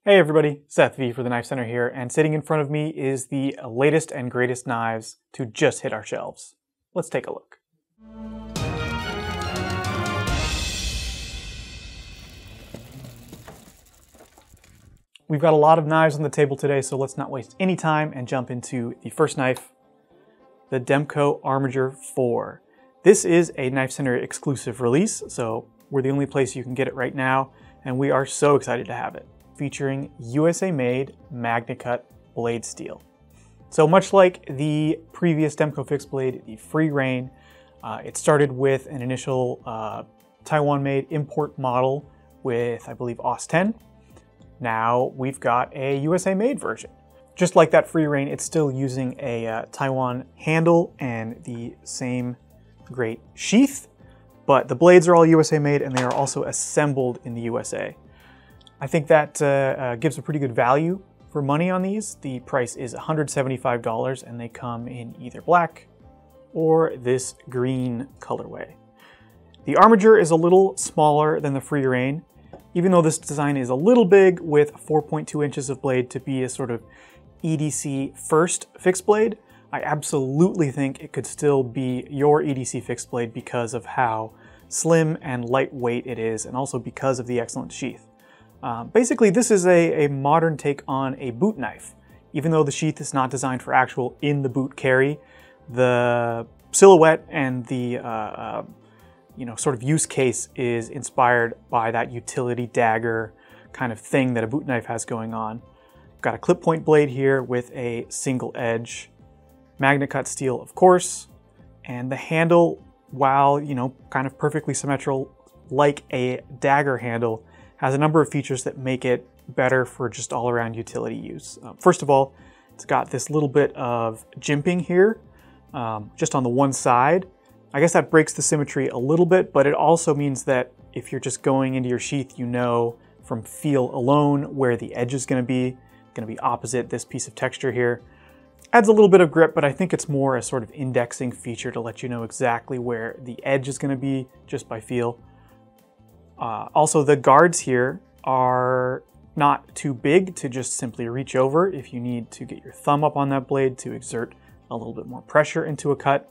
Hey everybody, Seth V for the KnifeCenter here, and sitting in front of me is the latest and greatest knives to just hit our shelves. Let's take a look. We've got a lot of knives on the table today, so let's not waste any time and jump into the first knife, the Demko Armiger 4. This is a KnifeCenter exclusive release, so we're the only place you can get it right now, and we are so excited to have it. Featuring USA-made MagnaCut blade steel. So much like the previous Demko fixed blade, the Free Reign, it started with an initial Taiwan-made import model with, I believe, AUS 10. Now we've got a USA-made version. Just like that Free Reign, it's still using a Taiwan handle and the same great sheath, but the blades are all USA-made and they are also assembled in the USA. I think that gives a pretty good value for money on these. The price is $175 and they come in either black or this green colorway. The Armiger is a little smaller than the Free Reign, even though this design is a little big with 4.2 inches of blade to be a sort of EDC first fixed blade. I absolutely think it could still be your EDC fixed blade because of how slim and lightweight it is, and also because of the excellent sheath. Basically, this is a modern take on a boot knife. Even though the sheath is not designed for actual in-the-boot carry, the silhouette and the sort of use case is inspired by that utility dagger kind of thing that a boot knife has going on. Got a clip point blade here with a single edge, MagnaCut steel, of course, and the handle, while kind of perfectly symmetrical like a dagger handle, has a number of features that make it better for just all-around utility use. First of all, it's got this little bit of jimping here, just on the one side. I guess that breaks the symmetry a little bit, but it also means that if you're just going into your sheath, you know from feel alone where the edge is going to be opposite this piece of texture here. Adds a little bit of grip, but I think it's more a sort of indexing feature to let you know exactly where the edge is going to be just by feel. Also, the guards here are not too big to just simply reach over if you need to get your thumb up on that blade to exert a little bit more pressure into a cut.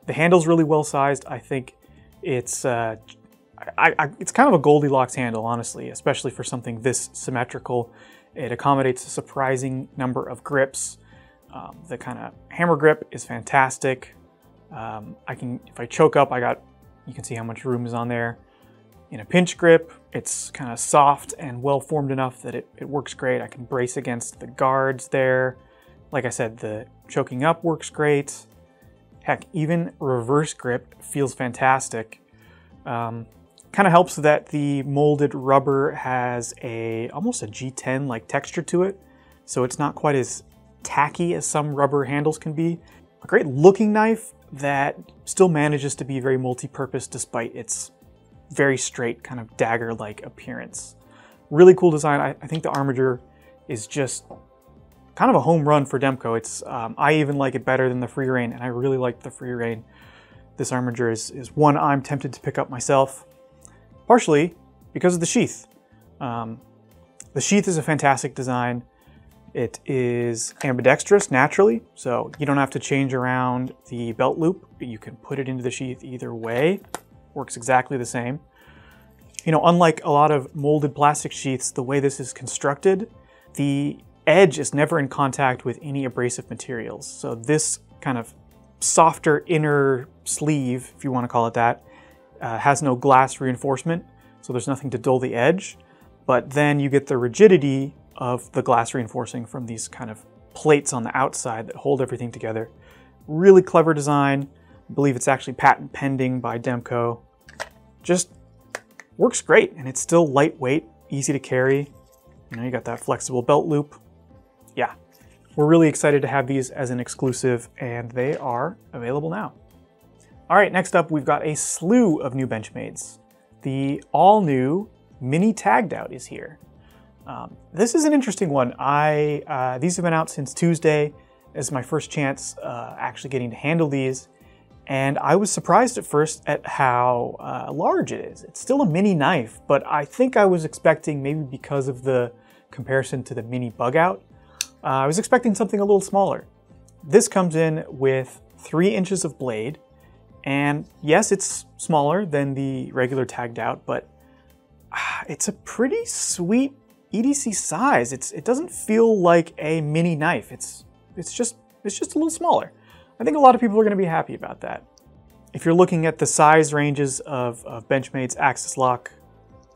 The handle's really well sized. I think it's kind of a Goldilocks handle, honestly, especially for something this symmetrical. It accommodates a surprising number of grips. The kind of hammer grip is fantastic. If I choke up, you can see how much room is on there. In a pinch grip, it's kind of soft and well formed enough that it works great. I can brace against the guards there. Like I said, the choking up works great. Heck, even reverse grip feels fantastic. Kind of helps that the molded rubber has almost a G10-like texture to it, so it's not quite as tacky as some rubber handles can be. A great looking knife that still manages to be very multi-purpose despite its very straight kind of dagger-like appearance. Really cool design. I think the Armiger is just kind of a home run for Demko. I even like it better than the Free Reign, and I really like the Free Reign. This Armiger is one I'm tempted to pick up myself, partially because of the sheath. The sheath is a fantastic design. It is ambidextrous naturally, so you don't have to change around the belt loop. You can put it into the sheath either way. Works exactly the same. Unlike a lot of molded plastic sheaths, the way this is constructed, the edge is never in contact with any abrasive materials. So this kind of softer inner sleeve, if you want to call it that, has no glass reinforcement, so there's nothing to dull the edge. But then you get the rigidity of the glass reinforcing from these kind of plates on the outside that hold everything together. Really clever design. I believe it's actually patent pending by Demko. Just works great, and it's still lightweight, easy to carry. You got that flexible belt loop. Yeah, we're really excited to have these as an exclusive, and they are available now. All right, next up, we've got a slew of new Benchmades. The all-new Mini Taggedout is here. This is an interesting one. These have been out since Tuesday. This is my first chance actually getting to handle these. And I was surprised at first at how large it is. It's still a mini knife, but I think I was expecting, maybe because of the comparison to the mini bug out. I was expecting something a little smaller. This comes in with 3 inches of blade, and yes, it's smaller than the regular Taggedout, but it's a pretty sweet EDC size. It doesn't feel like a mini knife. It's just a little smaller. I think a lot of people are going to be happy about that. If you're looking at the size ranges of Benchmade's Axis Lock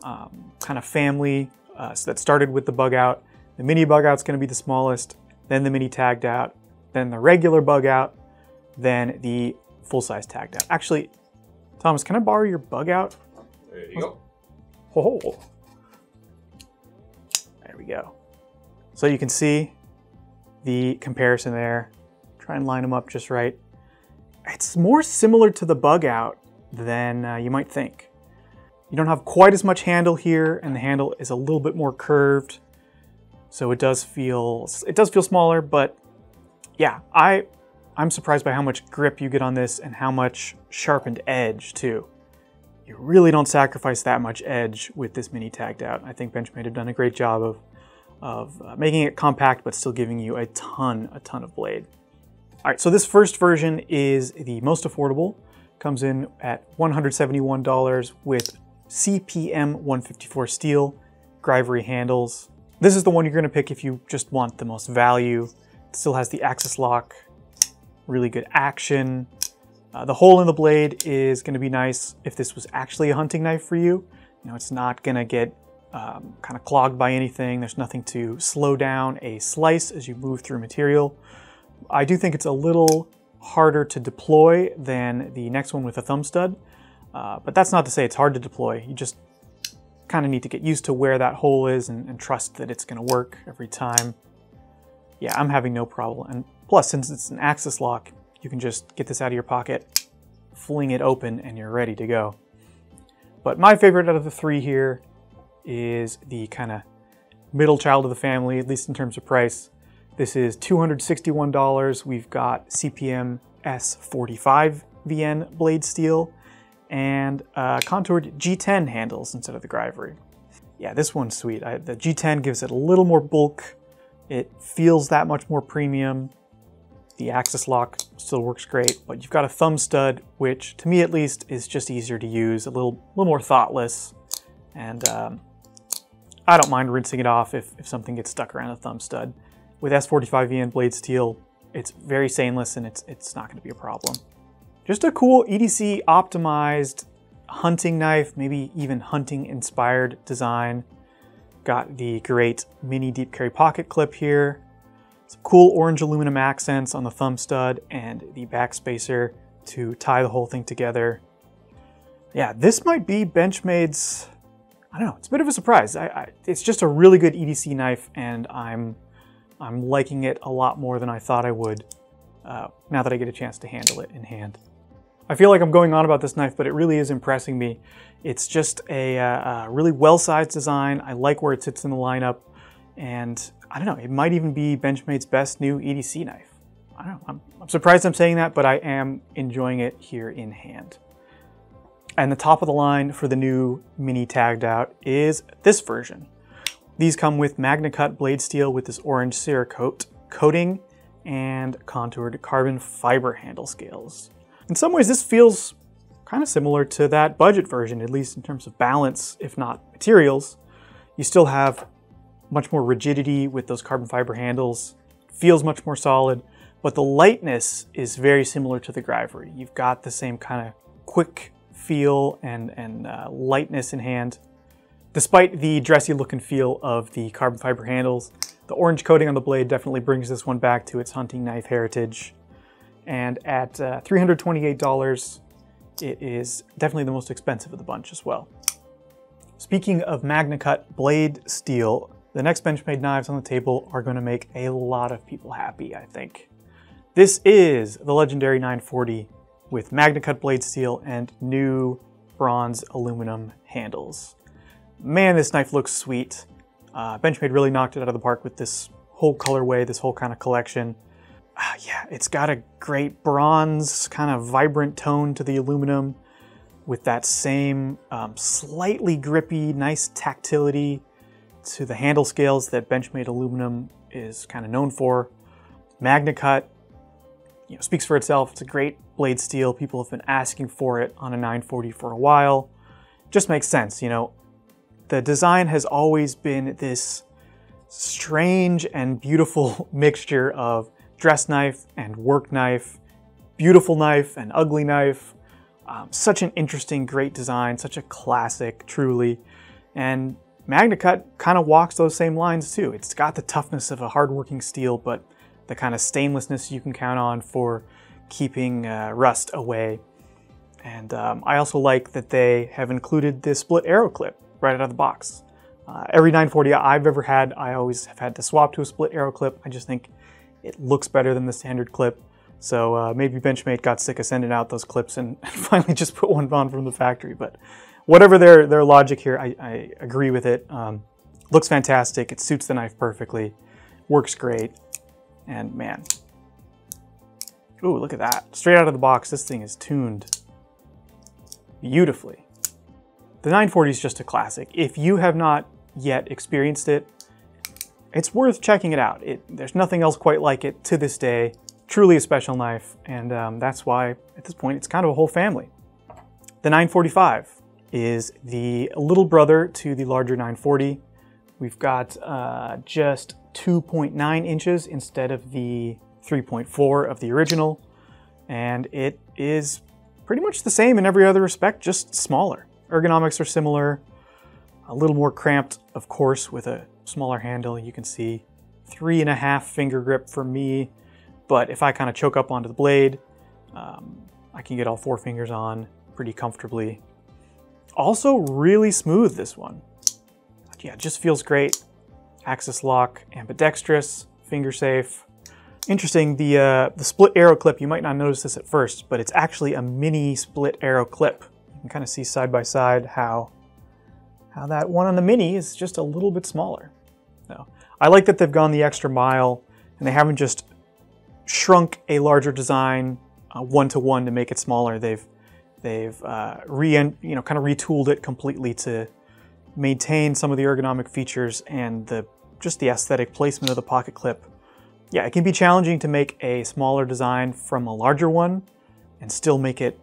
kind of family, so that started with the bug out, the mini bug out's going to be the smallest, then the mini Taggedout, then the regular bug out, then the full-size Taggedout. Actually, Thomas, can I borrow your bug out? There you go. Oh, there we go. So you can see the comparison there. Try and line them up just right. It's more similar to the bug out than you might think. You don't have quite as much handle here, and the handle is a little bit more curved. So it does feel smaller, but yeah, I'm surprised by how much grip you get on this and how much sharpened edge too. You really don't sacrifice that much edge with this mini Taggedout. I think Benchmade have done a great job of making it compact, but still giving you a ton of blade. All right, so this first version is the most affordable. Comes in at $171 with CPM 154 steel, Grivery handles. This is the one you're gonna pick if you just want the most value. It still has the Axis Lock, really good action. The hole in the blade is gonna be nice if this was actually a hunting knife for you. You know, it's not gonna get kind of clogged by anything. There's nothing to slow down a slice as you move through material. I do think it's a little harder to deploy than the next one with a thumb stud, but that's not to say it's hard to deploy. You just kind of need to get used to where that hole is and trust that it's gonna work every time. Yeah, I'm having no problem. And plus, since it's an Axis Lock, you can just get this out of your pocket, fling it open, and you're ready to go. But my favorite out of the 3 here is the kind of middle child of the family, at least in terms of price. This is $261. We've got CPM S45 VN blade steel and contoured G10 handles instead of the Grivery. Yeah, this one's sweet. The G10 gives it a little more bulk. It feels that much more premium. The Axis Lock still works great, but you've got a thumb stud, which to me at least is just easier to use, a little more thoughtless. And I don't mind rinsing it off if something gets stuck around the thumb stud. With S45 VN blade steel, it's very stainless and it's not gonna be a problem. Just a cool EDC optimized hunting knife, maybe even hunting inspired design. Got the great mini deep carry pocket clip here. Some cool orange aluminum accents on the thumb stud and the back spacer to tie the whole thing together. Yeah, this might be Benchmade's, I don't know, it's a bit of a surprise. It's just a really good EDC knife, and I'm liking it a lot more than I thought I would now that I get a chance to handle it in hand. I feel like I'm going on about this knife, but it really is impressing me. It's just a really well-sized design. I like where it sits in the lineup, and I don't know, it might even be Benchmade's best new EDC knife. I don't know, I'm surprised I'm saying that, but I am enjoying it here in hand. And the top of the line for the new mini Taggedout is this version. These come with MagnaCut blade steel with this orange Cerakote coating and contoured carbon fiber handle scales. In some ways, this feels kind of similar to that budget version, at least in terms of balance, if not materials. You still have much more rigidity with those carbon fiber handles, feels much more solid, but the lightness is very similar to the Grivery. You've got the same kind of quick feel and lightness in hand. Despite the dressy look and feel of the carbon fiber handles, the orange coating on the blade definitely brings this one back to its hunting knife heritage. And at $328, it is definitely the most expensive of the bunch as well. Speaking of MagnaCut blade steel, the next Benchmade knives on the table are going to make a lot of people happy, I think. This is the legendary 940 with MagnaCut blade steel and new bronze aluminum handles. Man, this knife looks sweet. Benchmade really knocked it out of the park with this whole colorway, this whole kind of collection. Yeah, it's got a great bronze kind of vibrant tone to the aluminum with that same slightly grippy, nice tactility. to the handle scales that Benchmade aluminum is kind of known for. MagnaCut, you know, speaks for itself. It's a great blade steel. People have been asking for it on a 940 for a while. Just makes sense, you know. The design has always been this strange and beautiful mixture of dress knife and work knife, beautiful knife and ugly knife. Such an interesting, great design, such a classic, truly. And MagnaCut kind of walks those same lines too. It's got the toughness of a hardworking steel, but the kind of stainlessness you can count on for keeping rust away. And I also like that they have included this split arrow clip right out of the box. Every 940 I've ever had, I always have had to swap to a split arrow clip. I just think it looks better than the standard clip. So maybe Benchmade got sick of sending out those clips and finally just put one on from the factory. But whatever their logic here, I agree with it. Looks fantastic. It suits the knife perfectly. Works great. And man, ooh, look at that. Straight out of the box, this thing is tuned beautifully. The 940 is just a classic. If you have not yet experienced it, it's worth checking it out. There's nothing else quite like it to this day. Truly a special knife, and that's why at this point it's kind of a whole family. The 945 is the little brother to the larger 940. We've got just 2.9 inches instead of the 3.4 of the original, and it is pretty much the same in every other respect, just smaller. Ergonomics are similar, a little more cramped, of course, with a smaller handle. You can see 3.5 finger grip for me. But if I kind of choke up onto the blade, I can get all 4 fingers on pretty comfortably. Also really smooth, this one. Yeah, it just feels great. Axis lock, ambidextrous, finger safe. Interesting, the split arrow clip, you might not notice this at first, but it's actually a mini split arrow clip. You can kind of see side by side how that one on the mini is just a little bit smaller. So, I like that they've gone the extra mile and they haven't just shrunk a larger design one-to-one to make it smaller. They've kind of retooled it completely to maintain some of the ergonomic features and just the aesthetic placement of the pocket clip. Yeah, it can be challenging to make a smaller design from a larger one and still make it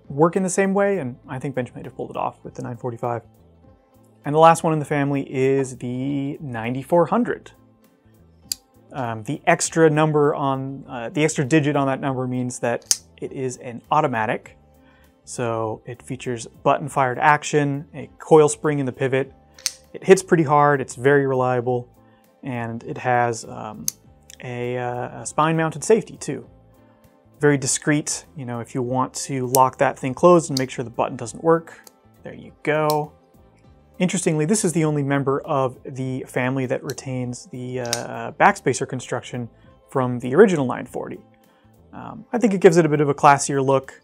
work in the same way, and I think Benchmade have pulled it off with the 945. And the last one in the family is the 9400. The extra number on the extra digit on that number means that it is an automatic. So it features button-fired action, a coil spring in the pivot. It hits pretty hard. It's very reliable, and it has a spine-mounted safety too. Very discreet. You know, if you want to lock that thing closed and make sure the button doesn't work, there you go. Interestingly, this is the only member of the family that retains the backspacer construction from the original 940. I think it gives it a bit of a classier look.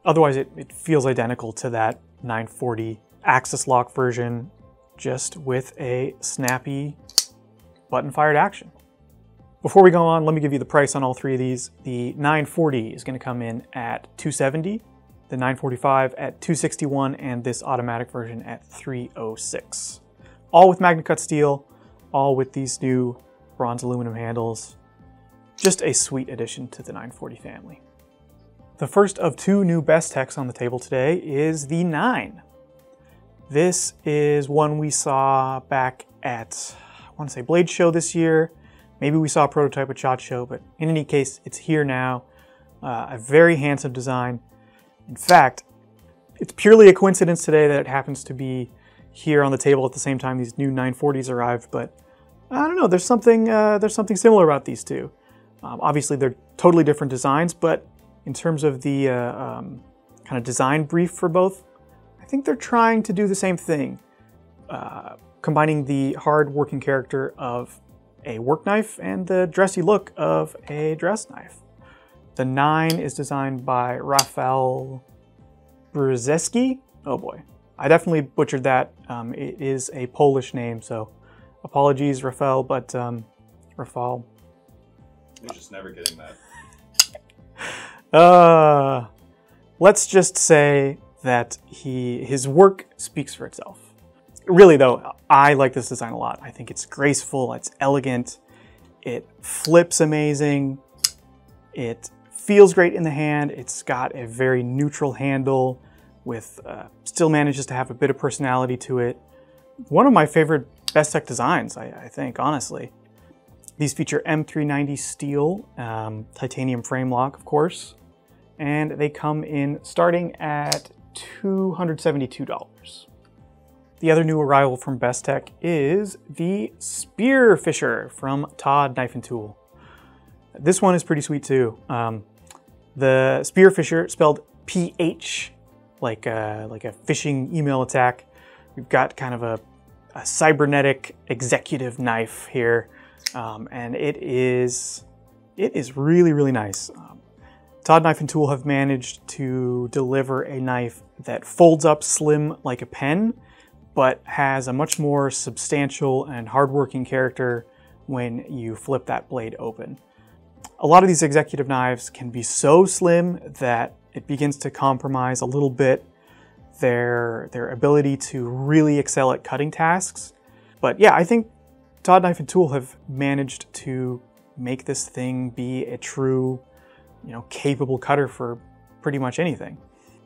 Otherwise, it feels identical to that 940 axis lock version, just with a snappy button-fired action. Before we go on, let me give you the price on all three of these. The 940 is going to come in at $270. The 945 at $261, and this automatic version at $306. All with MagnaCut steel, all with these new bronze aluminum handles. Just a sweet addition to the 940 family. The first of 2 new Bestechs on the table today is the 9. This is one we saw back at, I want to say, Blade Show this year. Maybe we saw a prototype at SHOT Show, but in any case, it's here now. A very handsome design. In fact, it's purely a coincidence today that it happens to be here on the table at the same time these new 940s arrived, but I don't know, there's something similar about these two. Obviously they're totally different designs, but in terms of the kind of design brief for both, I think they're trying to do the same thing, combining the hard working character of a work knife and the dressy look of a dress knife. The 9 is designed by Rafał Brzeski. Oh boy, I definitely butchered that. It is a Polish name, so apologies, Rafał, but Rafał. You're just never getting that. Let's just say that his work speaks for itself. really though, I like this design a lot. I think it's graceful, it's elegant, it flips amazing, it feels great in the hand, it's got a very neutral handle with, still manages to have a bit of personality to it. One of my favorite Bestech designs, I think, honestly. These feature M390 steel, titanium frame lock, of course, and they come in starting at $272. The other new arrival from Bestech is the Spear Phisher from Todd Knife and Tool. This one is pretty sweet too. The Spear Phisher, spelled PH, like a phishing email attack. We've got kind of a cybernetic executive knife here, and it is really, really nice. Todd Knife and Tool have managed to deliver a knife that folds up slim like a pen, but has a much more substantial and hardworking character when you flip that blade open. A lot of these executive knives can be so slim that it begins to compromise a little bit their ability to really excel at cutting tasks. But yeah, I think Todd Knife and Tool have managed to make this thing be a true, capable cutter for pretty much anything.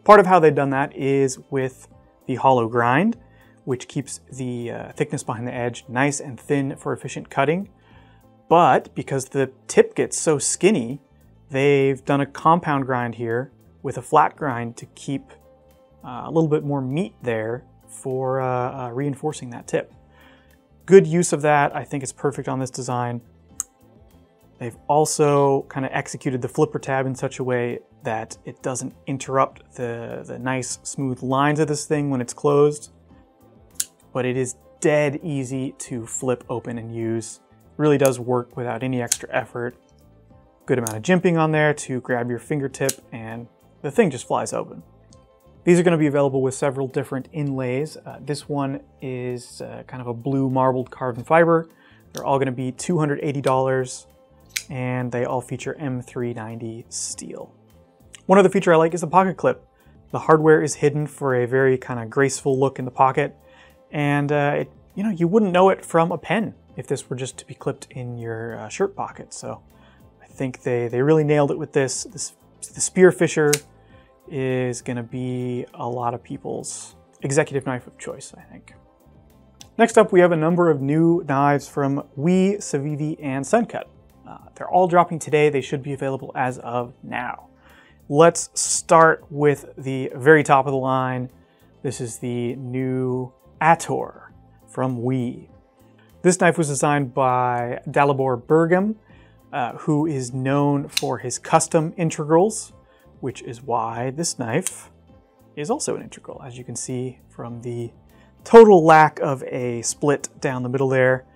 Part of how they've done that is with the hollow grind, which keeps the thickness behind the edge nice and thin for efficient cutting. But because the tip gets so skinny, they've done a compound grind here with a flat grind to keep a little bit more meat there for reinforcing that tip. Good use of that. I think it's perfect on this design. They've also kind of executed the flipper tab in such a way that it doesn't interrupt the nice smooth lines of this thing when it's closed, but it is dead easy to flip open and use. Really does work without any extra effort. Good amount of jimping on there to grab your fingertip and the thing just flies open. These are going to be available with several different inlays. This one is kind of a blue marbled carbon fiber. They're all going to be $280 and they all feature M390 steel. One other feature I like is the pocket clip. The hardware is hidden for a very kind of graceful look in the pocket, and you wouldn't know it from a pen if this were just to be clipped in your shirt pocket. So I think they really nailed it with this. The Spear Phisher is going to be a lot of people's executive knife of choice, I think. Next up, we have a number of new knives from CIVIVI and Sencut. They're all dropping today. They should be available as of now. Let's start with the very top of the line. This is the new Attor from CIVIVI. This knife was designed by Dalibor Bergam, who is known for his custom integrals, which is why this knife is also an integral, as you can see from the total lack of a split down the middle there.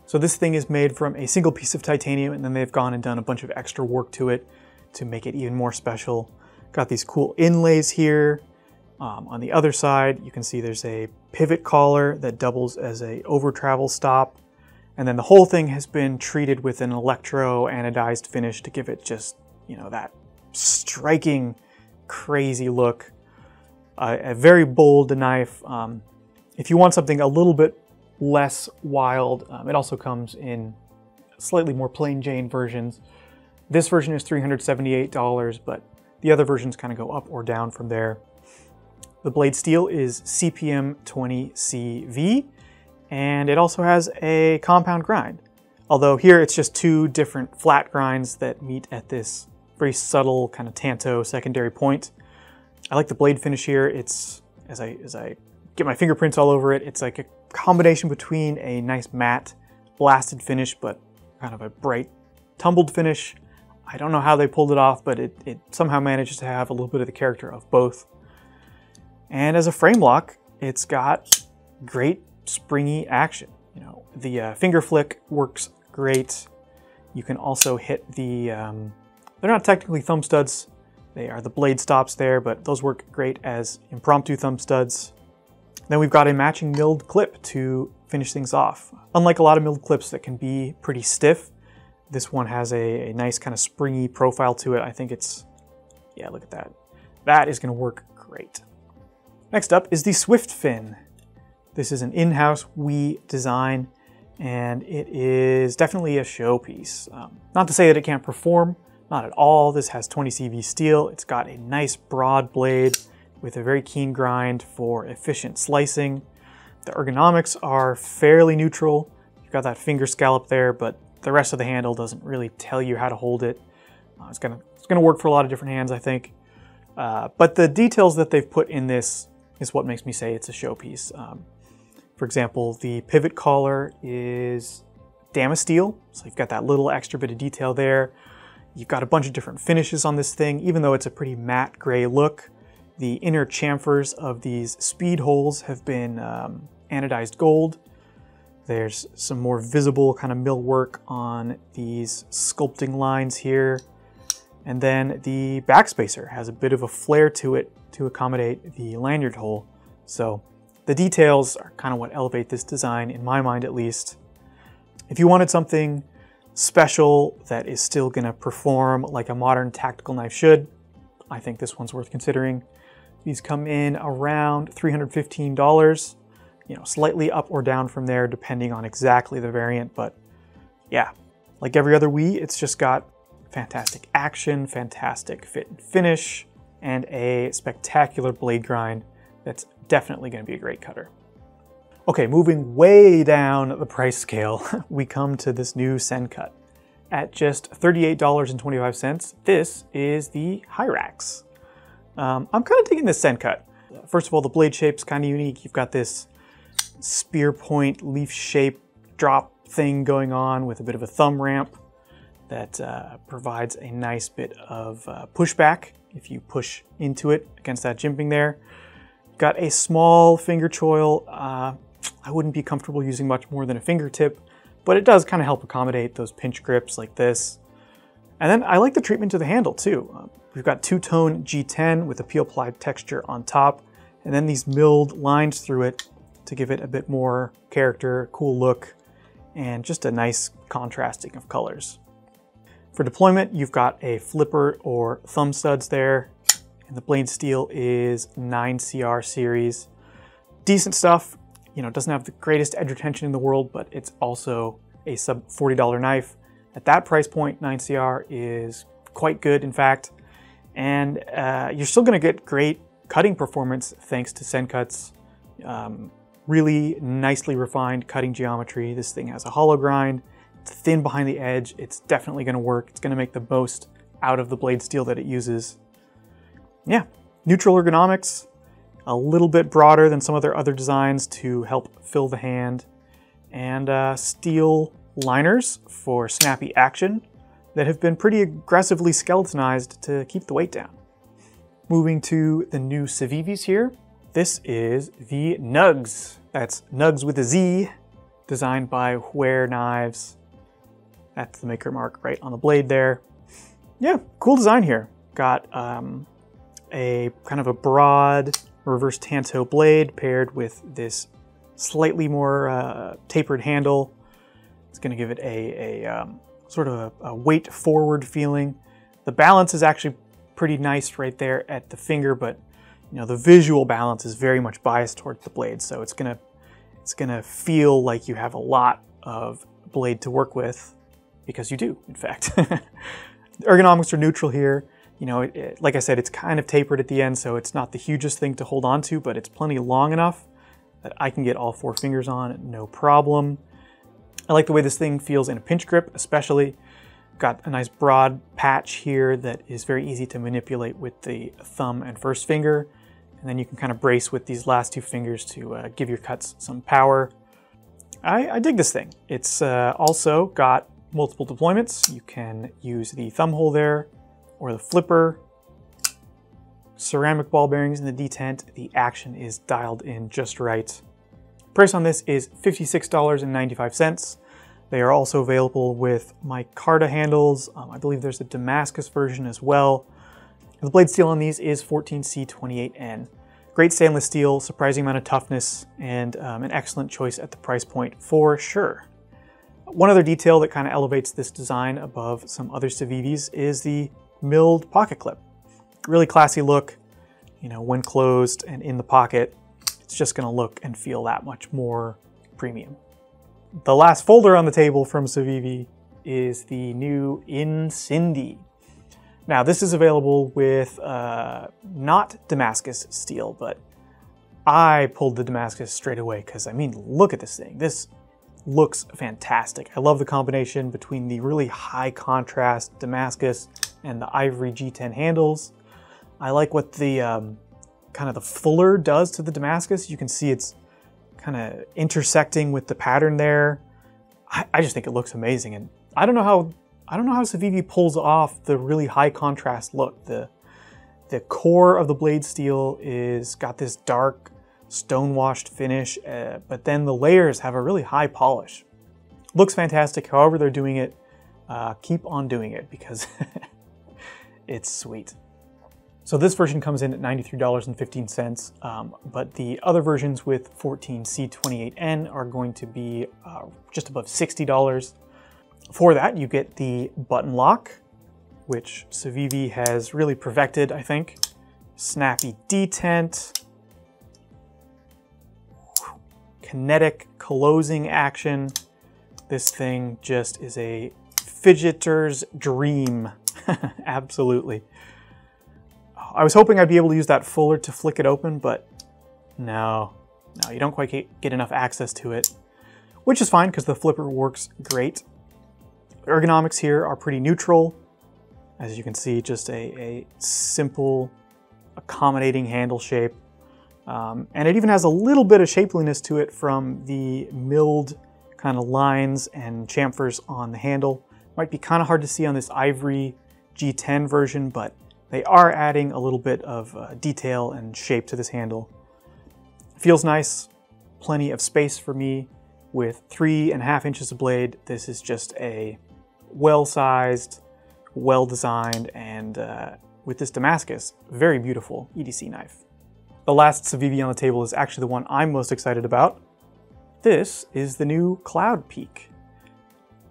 So this thing is made from a single piece of titanium, and then they've gone and done a bunch of extra work to it to make it even more special. Got these cool inlays here. On the other side, you can see there's a pivot collar that doubles as a over travel stop. And then the whole thing has been treated with an electro anodized finish to give it just, that striking, crazy look. A very bold knife. If you want something a little bit less wild, it also comes in slightly more plain Jane versions. This version is $378, but the other versions kind of go up or down from there. The blade steel is CPM 20CV, and it also has a compound grind. Although here it's just two different flat grinds that meet at this very subtle kind of tanto secondary point. I like the blade finish here. It's, as I get my fingerprints all over it, it's like a combination between a nice matte blasted finish, but kind of a bright tumbled finish. I don't know how they pulled it off, but it somehow manages to have a little bit of the character of both. And as a frame lock, it's got great springy action. The finger flick works great. You can also hit the, they're not technically thumb studs. They are the blade stops there, but those work great as impromptu thumb studs. Then we've got a matching milled clip to finish things off. Unlike a lot of milled clips that can be pretty stiff, this one has a nice kind of springy profile to it. I think it's, yeah, look at that. That is going to work great. Next up is the Swiftfin. This is an in-house WE design, and it is definitely a showpiece. Not to say that it can't perform, not at all. This has 20 CV steel. It's got a nice broad blade with a very keen grind for efficient slicing. The ergonomics are fairly neutral. You've got that finger scallop there, but the rest of the handle doesn't really tell you how to hold it. It's gonna work for a lot of different hands, I think. But the details that they've put in this is what makes me say it's a showpiece. For example, the pivot collar is Damasteel, so you've got that little extra bit of detail there. You've got a bunch of different finishes on this thing, even though it's a pretty matte gray look. The inner chamfers of these speed holes have been anodized gold. There's some more visible kind of millwork on these sculpting lines here. And then the backspacer has a bit of a flare to it to accommodate the lanyard hole. So the details are kind of what elevate this design, in my mind at least. If you wanted something special that is still gonna perform like a modern tactical knife should, I think this one's worth considering. These come in around $315, you know, slightly up or down from there depending on exactly the variant, but yeah, like every other WE, it's just got fantastic action, fantastic fit and finish, and a spectacular blade grind that's definitely going to be a great cutter. Okay, moving way down the price scale, we come to this new Sencut. At just $38.25, this is the Hyrax. I'm kind of digging this Sencut. First of all, the blade shape's kind of unique. You've got this spear point leaf shape drop thing going on with a bit of a thumb ramp that provides a nice bit of pushback if you push into it against that jimping there. Got a small finger choil. I wouldn't be comfortable using much more than a fingertip, but it does kind of help accommodate those pinch grips like this. And then I like the treatment to the handle too. We've got two-tone G10 with a peel-applied texture on top, and then these milled lines through it to give it a bit more character, cool look, and just a nice contrasting of colors. For deployment, you've got a flipper or thumb studs there, and the blade steel is 9CR series. Decent stuff, you know, it doesn't have the greatest edge retention in the world, but it's also a sub $40 knife. At that price point, 9CR is quite good, in fact, and you're still gonna get great cutting performance thanks to Sencut's really nicely refined cutting geometry. This thing has a hollow grind, it's thin behind the edge, it's definitely gonna work. It's gonna make the most out of the blade steel that it uses. Yeah, neutral ergonomics, a little bit broader than some of their other designs to help fill the hand, and steel liners for snappy action that have been pretty aggressively skeletonized to keep the weight down. Moving to the new CIVIVIs here, this is the Nugz. That's Nugz with a Z, designed by Ware Knives. That's the maker mark right on the blade there. Yeah, cool design here. Got a kind of a broad reverse tanto blade paired with this slightly more tapered handle. It's going to give it a sort of a weight forward feeling. The balance is actually pretty nice right there at the finger, but you know, the visual balance is very much biased towards the blade, so it's gonna feel like you have a lot of blade to work with, because you do, in fact. The ergonomics are neutral here. You know, like I said, it's kind of tapered at the end, so it's not the hugest thing to hold on to, but it's plenty long enough that I can get all 4 fingers on, no problem. I like the way this thing feels in a pinch grip, especially. Got a nice broad patch here that is very easy to manipulate with the thumb and first finger. And then you can kind of brace with these last 2 fingers to give your cuts some power. I dig this thing. It's also got multiple deployments. You can use the thumb hole there or the flipper. Ceramic ball bearings in the detent. The action is dialed in just right. Price on this is $56.95. They are also available with micarta handles. I believe there's a Damascus version as well. The blade steel on these is 14C28N. Great stainless steel, surprising amount of toughness, and an excellent choice at the price point for sure. One other detail that kind of elevates this design above some other CIVIVIs is the milled pocket clip. Really classy look, you know, when closed and in the pocket. it's just gonna look and feel that much more premium. The last folder on the table from CIVIVI is the new Incindie. Now this is available with not Damascus steel, but I pulled the Damascus straight away because I mean, look at this thing. This looks fantastic. I love the combination between the really high contrast Damascus and the ivory G10 handles. I like what the kind of the fuller does to the Damascus. You can see it's kind of intersecting with the pattern there. I just think it looks amazing, and I don't know how CIVIVI pulls off the really high contrast look. The core of the blade steel is got this dark stone-washed finish, but then the layers have a really high polish. Looks fantastic. However they're doing it, keep on doing it because it's sweet. So this version comes in at $93.15, but the other versions with 14C28N are going to be just above $60. For that, you get the button lock, which CIVIVI has really perfected, I think. Snappy detent. Kinetic closing action. This thing just is a fidgeter's dream. Absolutely. I was hoping I'd be able to use that fuller to flick it open, but no, you don't quite get enough access to it, which is fine because the flipper works great. The ergonomics here are pretty neutral. As you can see, just a simple, accommodating handle shape. And it even has a little bit of shapeliness to it from the milled kind of lines and chamfers on the handle. Might be kind of hard to see on this ivory G10 version, but they are adding a little bit of detail and shape to this handle. Feels nice, plenty of space for me. With 3.5 inches of blade, this is just a well-sized, well-designed, and with this Damascus, very beautiful EDC knife. The last CIVIVI on the table is actually the one I'm most excited about. This is the new Cloud Peak.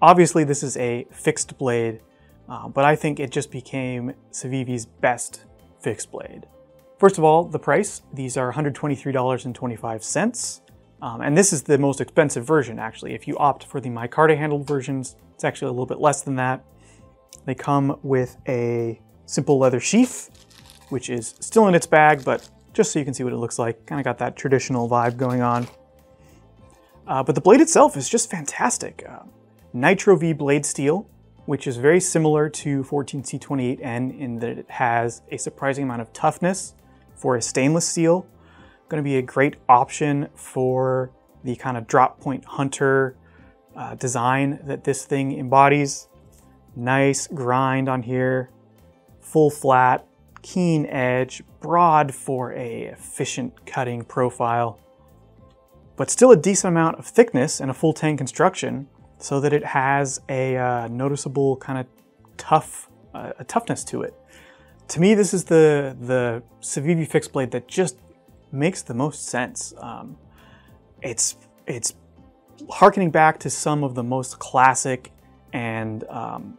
Obviously this is a fixed blade, but I think it just became CIVIVI's best fixed blade. First of all, the price. These are $123.25. And this is the most expensive version, actually. If you opt for the micarta handled versions, it's actually a little bit less than that. They come with a simple leather sheath, which is still in its bag, but just so you can see what it looks like. Kind of got that traditional vibe going on. But the blade itself is just fantastic. Nitro V blade steel, which is very similar to 14C28N in that it has a surprising amount of toughness for a stainless steel. Going to be a great option for the kind of drop point hunter design that this thing embodies. Nice grind on here, full flat, keen edge, broad for a efficient cutting profile, but still a decent amount of thickness and a full tang construction so that it has a noticeable kind of toughness to it. To me, this is the CIVIVI fixed blade that just makes the most sense. It's harkening back to some of the most classic and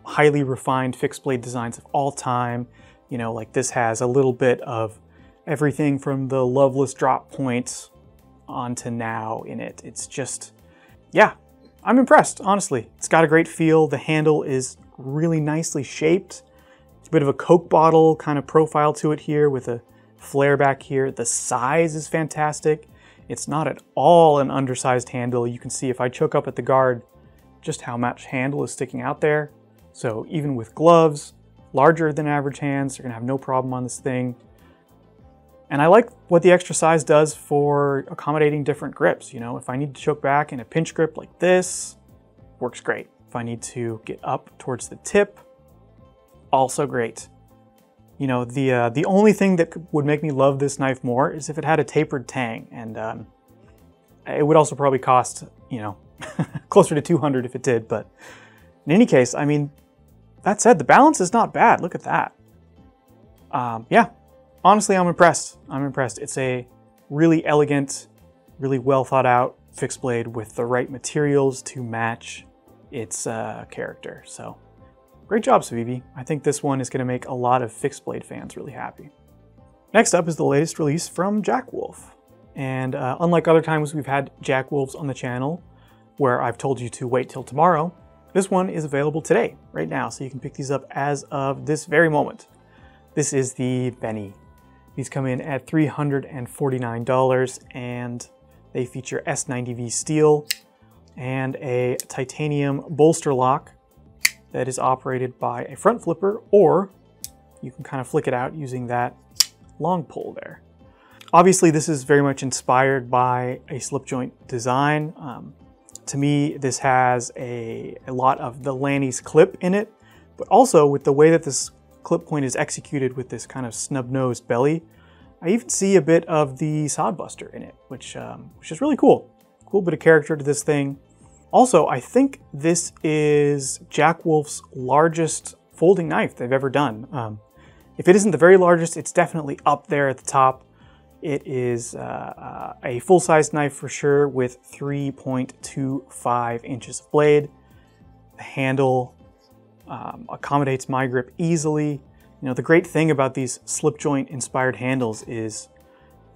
highly refined fixed blade designs of all time. You know, like this has a little bit of everything from the Loveless drop points onto now in it. It's just, yeah, I'm impressed, honestly. It's got a great feel. The handle is really nicely shaped. It's a bit of a Coke bottle kind of profile to it here with a flare back here. The size is fantastic. It's not at all an undersized handle. You can see if I choke up at the guard just how much handle is sticking out there. So even with gloves, larger than average hands, you're gonna have no problem on this thing. And I like what the extra size does for accommodating different grips. You know, if I need to choke back in a pinch grip like this, works great. If I need to get up towards the tip, also great. You know, the only thing that would make me love this knife more is if it had a tapered tang, and it would also probably cost, you know, closer to $200 if it did. But in any case, I mean, that said, the balance is not bad. Look at that. Yeah, honestly, I'm impressed. I'm impressed. It's a really elegant, really well thought out fixed blade with the right materials to match its character. So great job, CIVIVI. I think this one is going to make a lot of fixed blade fans really happy. Next up is the latest release from Jack Wolf. And unlike other times we've had Jack Wolves on the channel, where I've told you to wait till tomorrow, this one is available today, right now, so you can pick these up as of this very moment. This is the Benny. These come in at $349, and they feature S90V steel and a titanium bolster lock that is operated by a front flipper, or you can kind of flick it out using that long pull there. Obviously, this is very much inspired by a slip joint design. To me, this has a lot of the Lanny's clip in it, but also with the way that this clip point is executed with this kind of snub-nosed belly, I even see a bit of the Sodbuster in it, which is really cool. Cool bit of character to this thing. Also, I think this is Jack Wolf's largest folding knife they've ever done. If it isn't the very largest, it's definitely up there at the top. It is a full-size knife for sure with 3.25 inches of blade. The handle accommodates my grip easily. You know, the great thing about these slip joint inspired handles is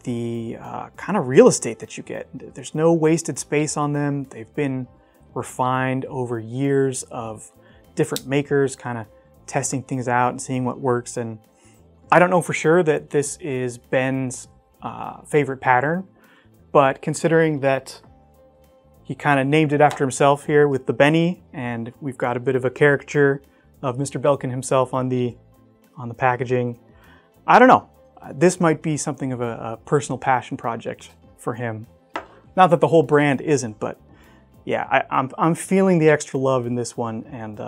the kind of real estate that you get. There's no wasted space on them. They've been refined over years of different makers, kind of testing things out and seeing what works. And I don't know for sure that this is Ben's favorite pattern, but considering that he kind of named it after himself here with the Benny, and we've got a bit of a caricature of Mr. Belkin himself on the packaging, I don't know. This might be something of a personal passion project for him. Not that the whole brand isn't, but yeah, I'm feeling the extra love in this one, and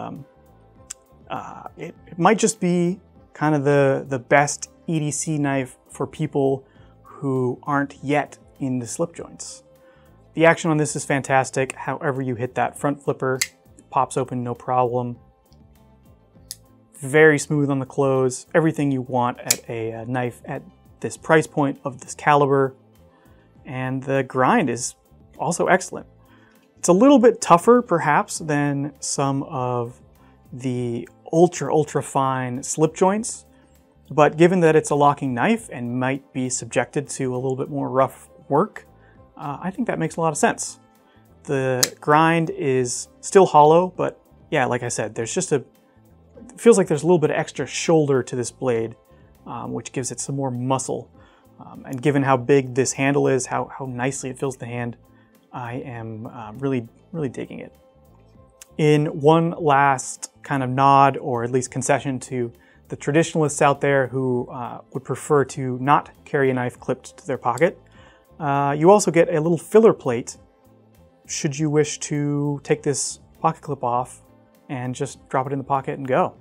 it might just be kind of the best EDC knife for people who aren't yet in the slip joints. The action on this is fantastic. However you hit that front flipper, it pops open no problem. Very smooth on the close. Everything you want at a knife at this price point of this caliber. And the grind is also excellent. It's a little bit tougher perhaps than some of the ultra fine slip joints, but given that it's a locking knife and might be subjected to a little bit more rough work, I think that makes a lot of sense. The grind is still hollow, but yeah, like I said, there's just it feels like there's a little bit of extra shoulder to this blade, which gives it some more muscle. And given how big this handle is, how nicely it fills the hand, I am really digging it. In one last kind of nod, or at least concession to the traditionalists out there who would prefer to not carry a knife clipped to their pocket, you also get a little filler plate should you wish to take this pocket clip off and just drop it in the pocket and go.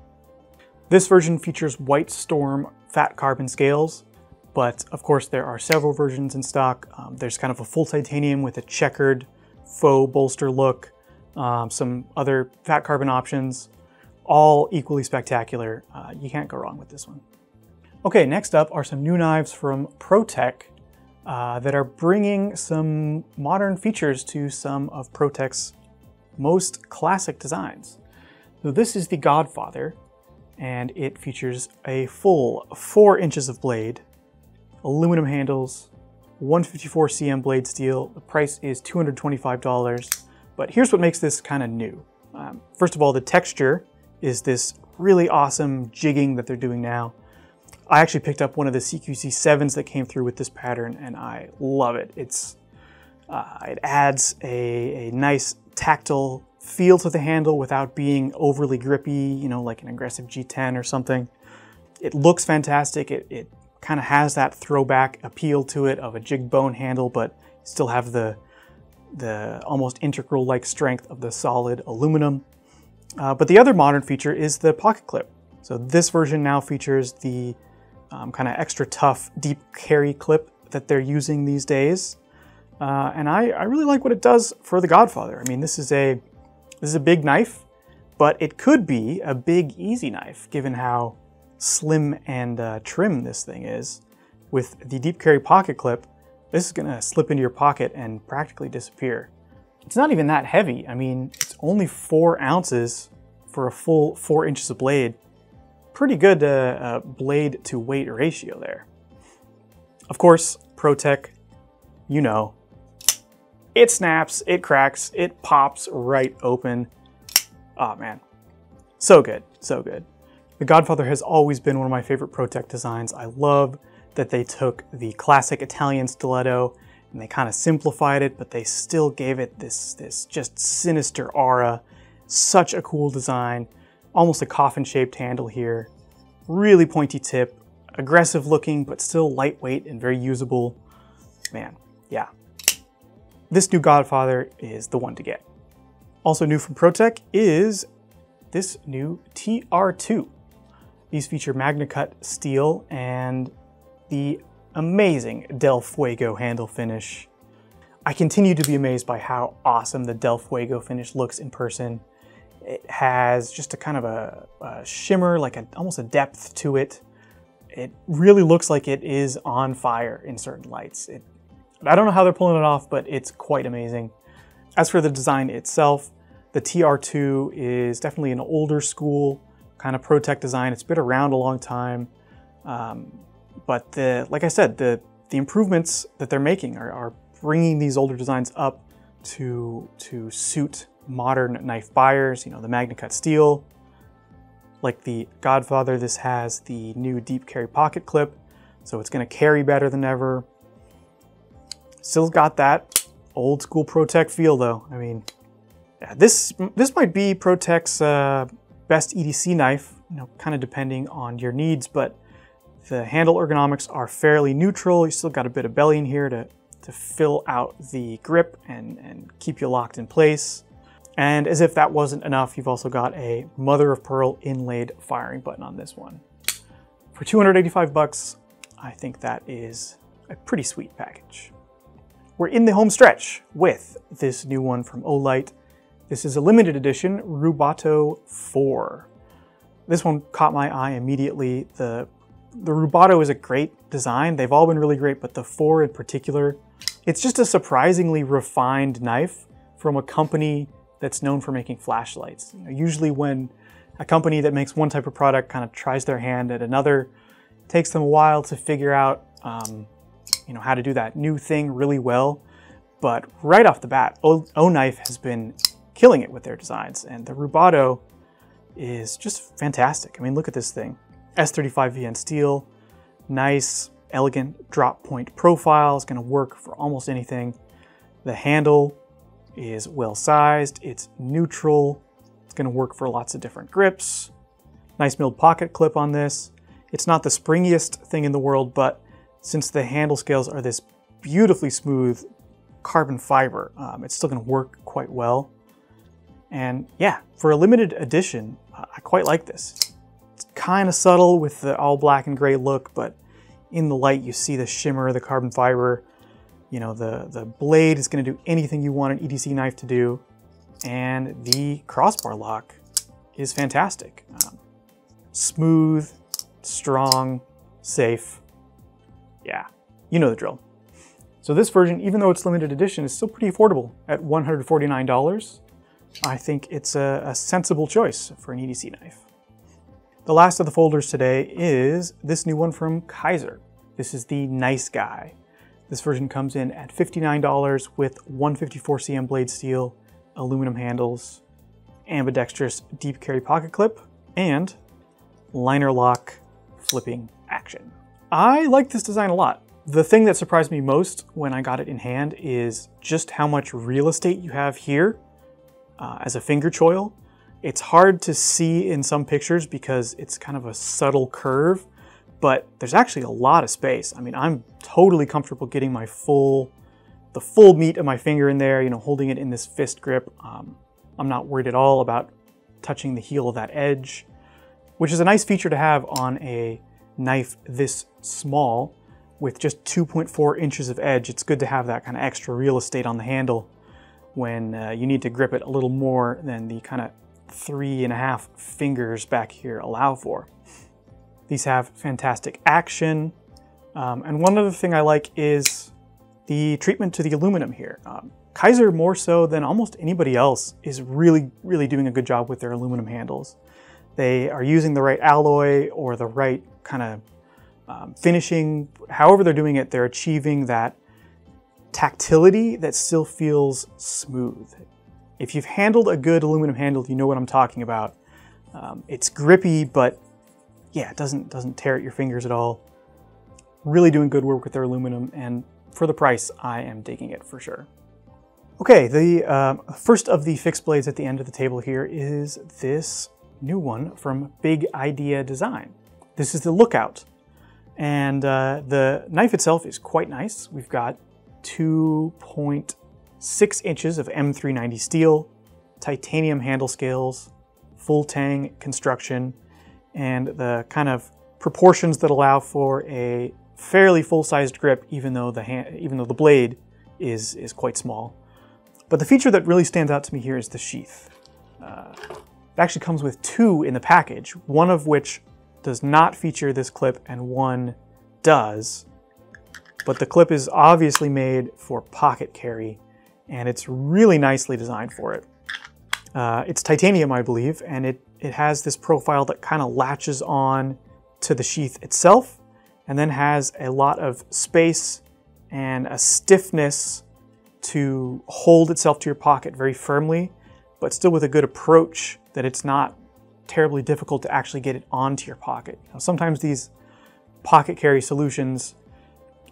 This version features White Storm fat carbon scales, but of course there are several versions in stock. There's kind of a full titanium with a checkered faux bolster look, some other fat carbon options, all equally spectacular. You can't go wrong with this one. Okay, next up are some new knives from ProTech that are bringing some modern features to some of ProTech's most classic designs. So this is the Godfather, and it features a full 4 inches of blade, aluminum handles, 154 cm blade steel. The price is $225, but here's what makes this kind of new. First of all, the texture is this really awesome jigging that they're doing now. I actually picked up one of the CQC7s that came through with this pattern, and I love it. It adds a nice tactile feel to the handle without being overly grippy, you know, like an aggressive G10 or something. It looks fantastic. It kind of has that throwback appeal to it of a jigged bone handle, but still have the almost integral-like strength of the solid aluminum. But the other modern feature is the pocket clip. So this version now features the kind of extra tough deep carry clip that they're using these days. And I really like what it does for the Godfather. I mean, this is a big knife, but it could be a big, easy knife, given how slim and trim this thing is. With the deep carry pocket clip, this is gonna slip into your pocket and practically disappear. It's not even that heavy. I mean, it's only 4 ounces for a full 4 inches of blade. Pretty good blade to weight ratio there. Of course, ProTech you know, it snaps, it cracks, it pops right open. Oh man, so good, so good. The Godfather has always been one of my favorite ProTech designs. I love that they took the classic Italian stiletto and they kind of simplified it, but they still gave it this just sinister aura. Such a cool design. Almost a coffin-shaped handle here. Really pointy tip. Aggressive looking, but still lightweight and very usable. Man, yeah. This new Godfather is the one to get. Also new from ProTech is this new TR2. These feature MagnaCut steel and the amazing Del Fuego handle finish. I continue to be amazed by how awesome the Del Fuego finish looks in person. It has just a kind of a shimmer, like almost a depth to it. It really looks like it is on fire in certain lights. I don't know how they're pulling it off, but it's quite amazing. As for the design itself, the TR2 is definitely an older school kind of ProTech design. It's been around a long time. But like I said, the improvements that they're making are bringing these older designs up to suit modern knife buyers. You know, the MagnaCut steel. Like the Godfather, this has the new deep carry pocket clip, so it's going to carry better than ever. Still got that old school ProTech feel though. I mean, yeah, this might be ProTech's best EDC knife, you know, kind of depending on your needs, but the handle ergonomics are fairly neutral. You still got a bit of belly in here to fill out the grip and keep you locked in place. And as if that wasn't enough, you've also got a mother of pearl inlaid firing button on this one. For 285 bucks, I think that is a pretty sweet package. We're in the home stretch with this new one from Olight. This is a limited edition Rubato 4. This one caught my eye immediately. The Rubato is a great design. They've all been really great, but the 4 in particular, it's just a surprisingly refined knife from a company that's known for making flashlights. You know, usually when a company that makes one type of product kind of tries their hand at another, it takes them a while to figure out you know, how to do that new thing really well. But right off the bat, Oknife has been killing it with their designs, and the Rubato is just fantastic. I mean, look at this thing. S35 VN steel, nice, elegant drop point profile. It's gonna work for almost anything. The handle is well sized, it's neutral, it's gonna work for lots of different grips. Nice milled pocket clip on this. It's not the springiest thing in the world, but since the handle scales are this beautifully smooth carbon fiber, it's still gonna work quite well. And yeah, for a limited edition, I quite like this. It's kind of subtle with the all black and gray look, but in the light you see the shimmer of the carbon fiber. You know, the blade is going to do anything you want an EDC knife to do, and the crossbar lock is fantastic. Smooth, strong, safe. Yeah, you know the drill. So this version, even though it's limited edition, is still pretty affordable at $149. I think it's a sensible choice for an EDC knife. The last of the folders today is this new one from Kizer. This is the Nice Guy. This version comes in at $59 with 154 cm blade steel, aluminum handles, ambidextrous deep carry pocket clip, and liner lock flipping action. I like this design a lot. The thing that surprised me most when I got it in hand is just how much real estate you have here as a finger choil. It's hard to see in some pictures because it's kind of a subtle curve, but there's actually a lot of space. I mean, I'm totally comfortable getting my the full meat of my finger in there, you know, holding it in this fist grip. I'm not worried at all about touching the heel of that edge, which is a nice feature to have on a knife this small with just 2.4 inches of edge. It's good to have that kind of extra real estate on the handle when you need to grip it a little more than the kind of 3.5 fingers back here allow for. These have fantastic action. And one other thing I like is the treatment to the aluminum here. Kizer, more so than almost anybody else, is really doing a good job with their aluminum handles. They are using the right alloy or the right kind of finishing. However they're doing it, they're achieving that tactility that still feels smooth. If you've handled a good aluminum handle, you know what I'm talking about. It's grippy, but yeah, it doesn't tear at your fingers at all. Really doing good work with their aluminum, and for the price, I am digging it for sure. Okay, the first of the fixed blades at the end of the table here is this new one from BIGiDESIGN. This is the Lookout, and the knife itself is quite nice. We've got 2.6 inches of M390 steel, titanium handle scales, full tang construction, and the kind of proportions that allow for a fairly full-sized grip, even though the blade is quite small. But the feature that really stands out to me here is the sheath. It actually comes with two in the package, one of which does not feature this clip and one does. But the clip is obviously made for pocket carry, and it's really nicely designed for it. It's titanium, I believe, and it has this profile that kind of latches on to the sheath itself, and then has a lot of space and a stiffness to hold itself to your pocket very firmly, but still with a good approach that it's not terribly difficult to actually get it onto your pocket. You know, sometimes these pocket carry solutions,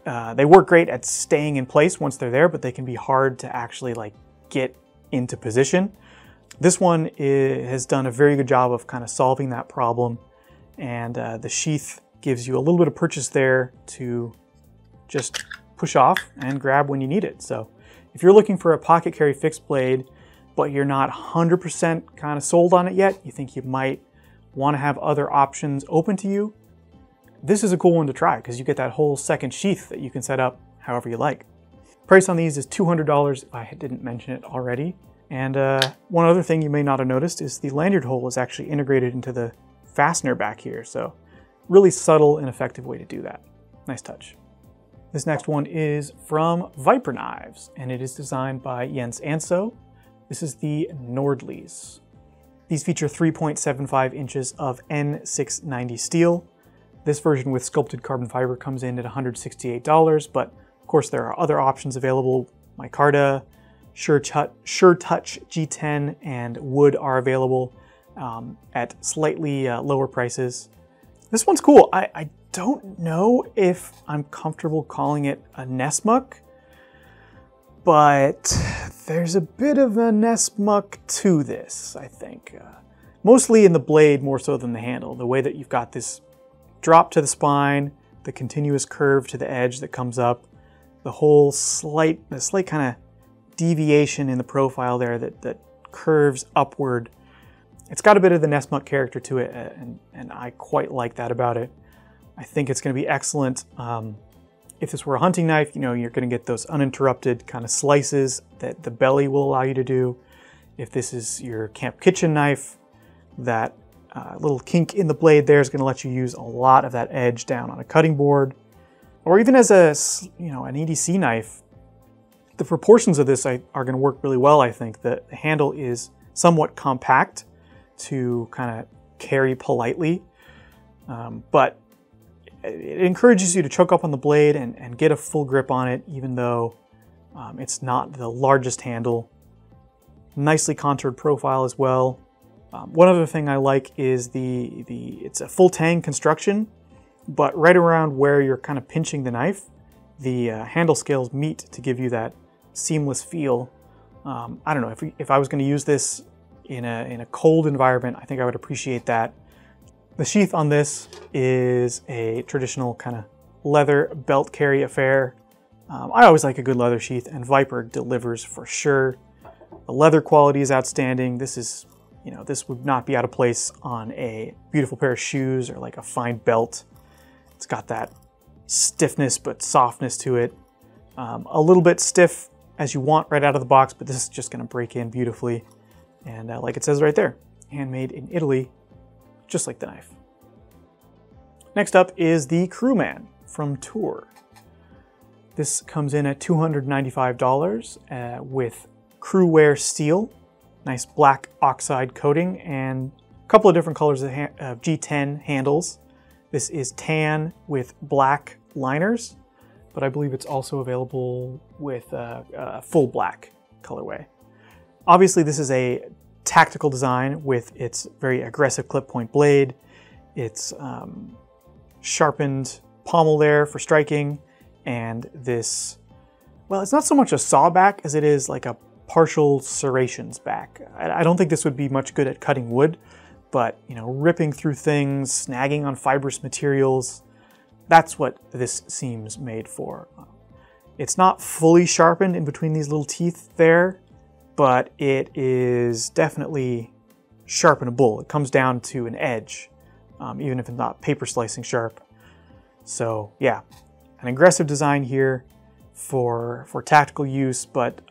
they work great at staying in place once they're there, but they can be hard to actually like get into position. This one has done a very good job of kind of solving that problem, and the sheath gives you a little bit of purchase there to just push off and grab when you need it. So if you're looking for a pocket carry fixed blade, but you're not 100% kind of sold on it yet, you think you might want to have other options open to you, this is a cool one to try because you get that whole second sheath that you can set up however you like. Price on these is $200 if I didn't mention it already. And one other thing you may not have noticed is the lanyard hole is actually integrated into the fastener back here. So really subtle and effective way to do that. Nice touch. This next one is from Viper Knives, and it is designed by Jens Anso. This is the Nordlys. These feature 3.75 inches of N690 steel. This version with sculpted carbon fiber comes in at $168, but of course there are other options available. Micarta, SureTouch G10, and wood are available at slightly lower prices. This one's cool. I don't know if I'm comfortable calling it a Nessmuck, but there's a bit of a Nessmuck to this, I think. Mostly in the blade more so than the handle. The way that you've got this drop to the spine, the continuous curve to the edge that comes up, the whole slight kind of deviation in the profile there that curves upward. It's got a bit of the Nessmuck character to it, and I quite like that about it. I think it's going to be excellent. If this were a hunting knife, you know, you're going to get those uninterrupted kind of slices that the belly will allow you to do. If this is your camp kitchen knife, that little kink in the blade there is going to let you use a lot of that edge down on a cutting board. Or even as a, you know, an EDC knife, the proportions of this are going to work really well, I think. The handle is somewhat compact to kind of carry politely, but it encourages you to choke up on the blade and get a full grip on it, even though it's not the largest handle. Nicely contoured profile as well. One other thing I like is it's a full tang construction, but right around where you're kind of pinching the knife, the handle scales meet to give you that seamless feel. I don't know, if I was going to use this in a cold environment, I think I would appreciate that. The sheath on this is a traditional kind of leather belt carry affair. I always like a good leather sheath, and Viper delivers for sure. The leather quality is outstanding. This is, you know, this would not be out of place on a beautiful pair of shoes or like a fine belt. It's got that stiffness but softness to it. A little bit stiff as you want right out of the box, but this is just going to break in beautifully. And like it says right there, handmade in Italy, just like the knife. Next up is the Crewman from Toor. This comes in at $295 with Crewwear steel, nice black oxide coating, and a couple of different colors of G10 handles. This is tan with black liners. but I believe it's also available with a full black colorway. Obviously, this is a tactical design with its very aggressive clip point blade, its sharpened pommel there for striking, and this, well, it's not so much a saw back as it is like a partial serrations back. I don't think this would be much good at cutting wood, but you know, ripping through things, snagging on fibrous materials, that's what this seems made for. It's not fully sharpened in between these little teeth there, but it is definitely sharpenable. It comes down to an edge, even if it's not paper slicing sharp. So yeah, an aggressive design here for tactical use, but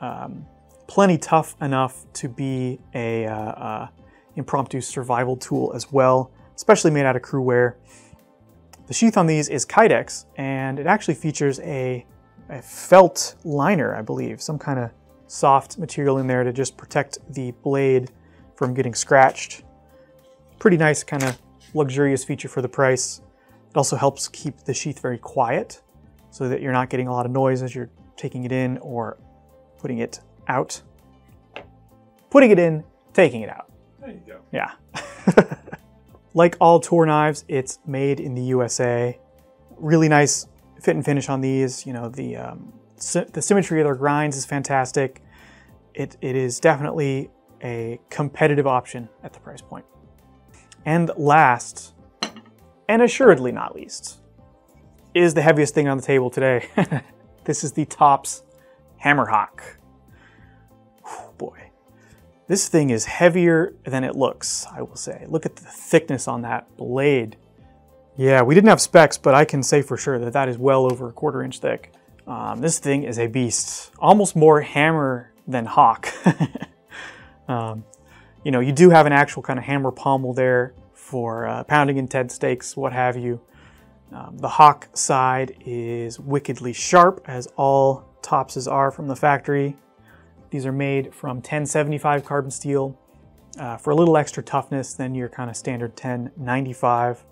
plenty tough enough to be a impromptu survival tool as well, especially made out of crew wear. The sheath on these is Kydex, and it actually features a felt liner, I believe, some kind of soft material in there to just protect the blade from getting scratched. Pretty nice, kind of luxurious feature for the price. It also helps keep the sheath very quiet so that you're not getting a lot of noise as you're taking it in or putting it out. Putting it in, taking it out. There you go. Yeah. Like all Toor knives, it's made in the USA. Really nice fit and finish on these. You know, the symmetry of their grinds is fantastic. It is definitely a competitive option at the price point. And last, and assuredly not least, is the heaviest thing on the table today. This is the Tops Hammerhawk. Whew, boy. This thing is heavier than it looks, I will say. Look at the thickness on that blade. Yeah, we didn't have specs, but I can say for sure that that is well over a 1/4 inch thick. This thing is a beast. Almost more hammer than hawk. You know, you do have an actual kind of hammer pommel there for pounding in Ted steaks, what have you. The hawk side is wickedly sharp, as all Topses are from the factory. These are made from 1075 carbon steel for a little extra toughness than your kind of standard 1095.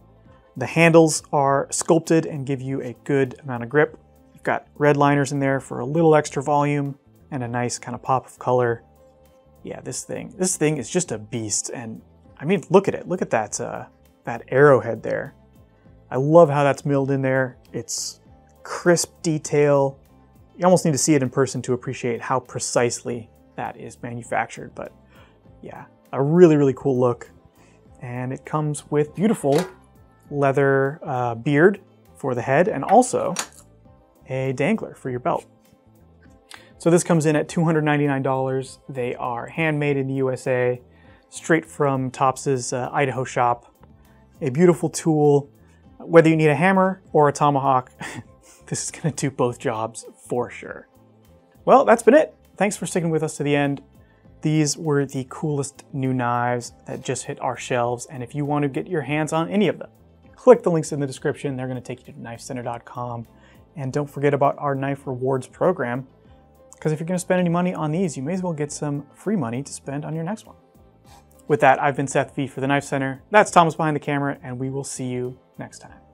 The handles are sculpted and give you a good amount of grip. You've got red liners in there for a little extra volume and a nice kind of pop of color. Yeah, this thing is just a beast. And I mean, look at it. Look at that, that arrowhead there. I love how that's milled in there. It's crisp detail. You almost need to see it in person to appreciate how precisely that is manufactured. But yeah, a really, really cool look. And it comes with beautiful leather beard for the head and also a dangler for your belt. So this comes in at $299. They are handmade in the USA, straight from Tops's Idaho shop. A beautiful tool. Whether you need a hammer or a tomahawk, this is going to do both jobs for sure. Well, that's been it. Thanks for sticking with us to the end. These were the coolest new knives that just hit our shelves, and if you want to get your hands on any of them, click the links in the description. They're going to take you to KnifeCenter.com. And don't forget about our Knife Rewards program, because if you're going to spend any money on these, you may as well get some free money to spend on your next one. With that, I've been Seth V for the Knife Center. That's Thomas behind the camera, and we will see you next time.